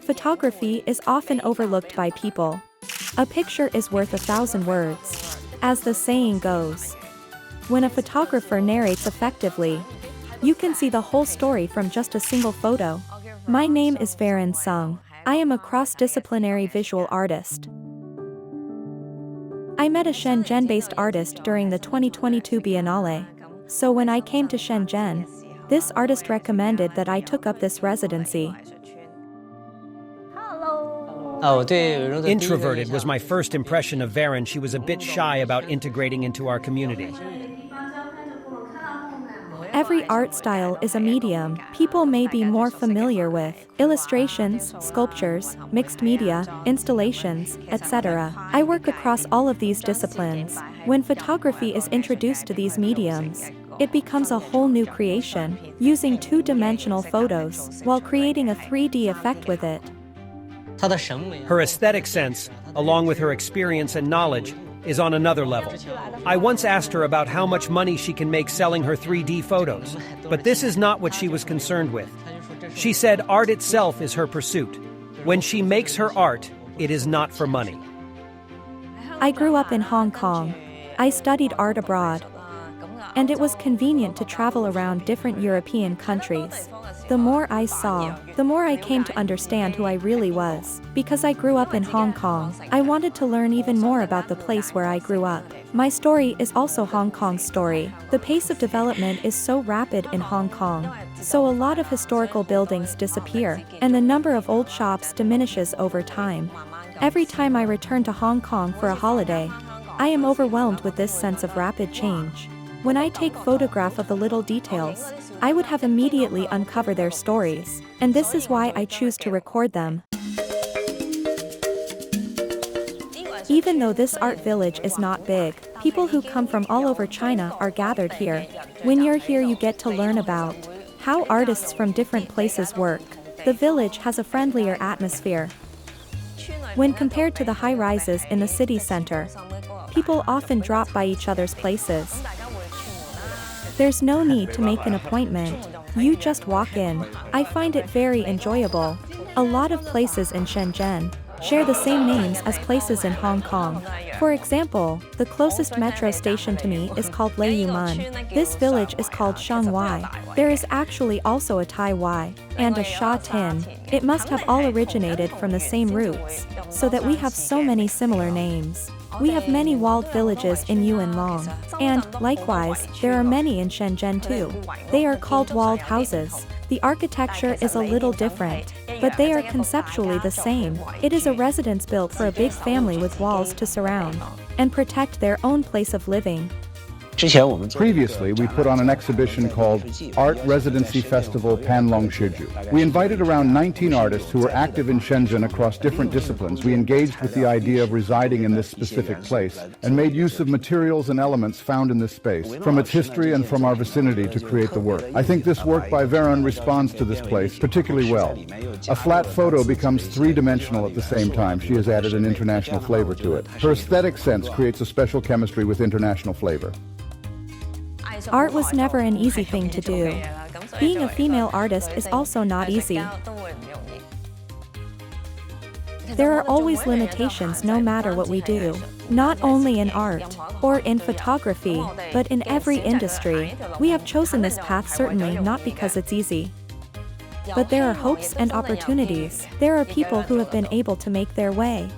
Photography is often overlooked by people. A picture is worth 1,000 words. As the saying goes, when a photographer narrates effectively, you can see the whole story from just a single photo. My name is Veron. I am a cross-disciplinary visual artist. I met a Shenzhen-based artist during the 2022 Biennale. So when I came to Shenzhen, this artist recommended that I took up this residency. Introverted was my first impression of Veron. She was a bit shy about integrating into our community. Every art style is a medium people may be more familiar with: illustrations, sculptures, mixed media, installations, etc. I work across all of these disciplines. When photography is introduced to these mediums, it becomes a whole new creation, using two-dimensional photos while creating a 3D effect with it. Her aesthetic sense, along with her experience and knowledge, is on another level. I once asked her about how much money she can make selling her 3D photos, but this is not what she was concerned with. She said art itself is her pursuit. When she makes her art, it is not for money. I grew up in Hong Kong. I studied art abroad. And it was convenient to travel around different European countries. The more I saw, the more I came to understand who I really was. Because I grew up in Hong Kong, I wanted to learn even more about the place where I grew up. My story is also Hong Kong's story. The pace of development is so rapid in Hong Kong. So a lot of historical buildings disappear, and the number of old shops diminishes over time. Every time I return to Hong Kong for a holiday, I am overwhelmed with this sense of rapid change. When I take photograph of the little details, I would have immediately uncover their stories, and this is why I choose to record them. Even though this art village is not big, people who come from all over China are gathered here. When you're here, you get to learn about how artists from different places work. The village has a friendlier atmosphere. When compared to the high-rises in the city center, people often drop by each other's places. There's no need to make an appointment. You just walk in. I find it very enjoyable. A lot of places in Shenzhen share the same names as places in Hong Kong. For example, the closest metro station to me is called Leiyumen. This village is called Shanghai. There is actually also a Tai Wai and a Sha Tin. It must have all originated from the same roots, so that we have so many similar names. We have many walled villages in Yunlong, and, likewise, there are many in Shenzhen too. They are called walled houses. The architecture is a little different, but they are conceptually the same. It is a residence built for a big family with walls to surround and protect their own place of living. Previously, we put on an exhibition called Art Residency Festival Panlong Shiju. We invited around 19 artists who were active in Shenzhen across different disciplines. We engaged with the idea of residing in this specific place and made use of materials and elements found in this space, from its history and from our vicinity, to create the work. I think this work by Veron responds to this place particularly well. A flat photo becomes three-dimensional at the same time. She has added an international flavor to it. Her aesthetic sense creates a special chemistry with international flavor. Art was never an easy thing to do. Being a female artist is also not easy. There are always limitations no matter what we do. Not only in art, or in photography, but in every industry. We have chosen this path certainly not because it's easy. But there are hopes and opportunities. There are people who have been able to make their way.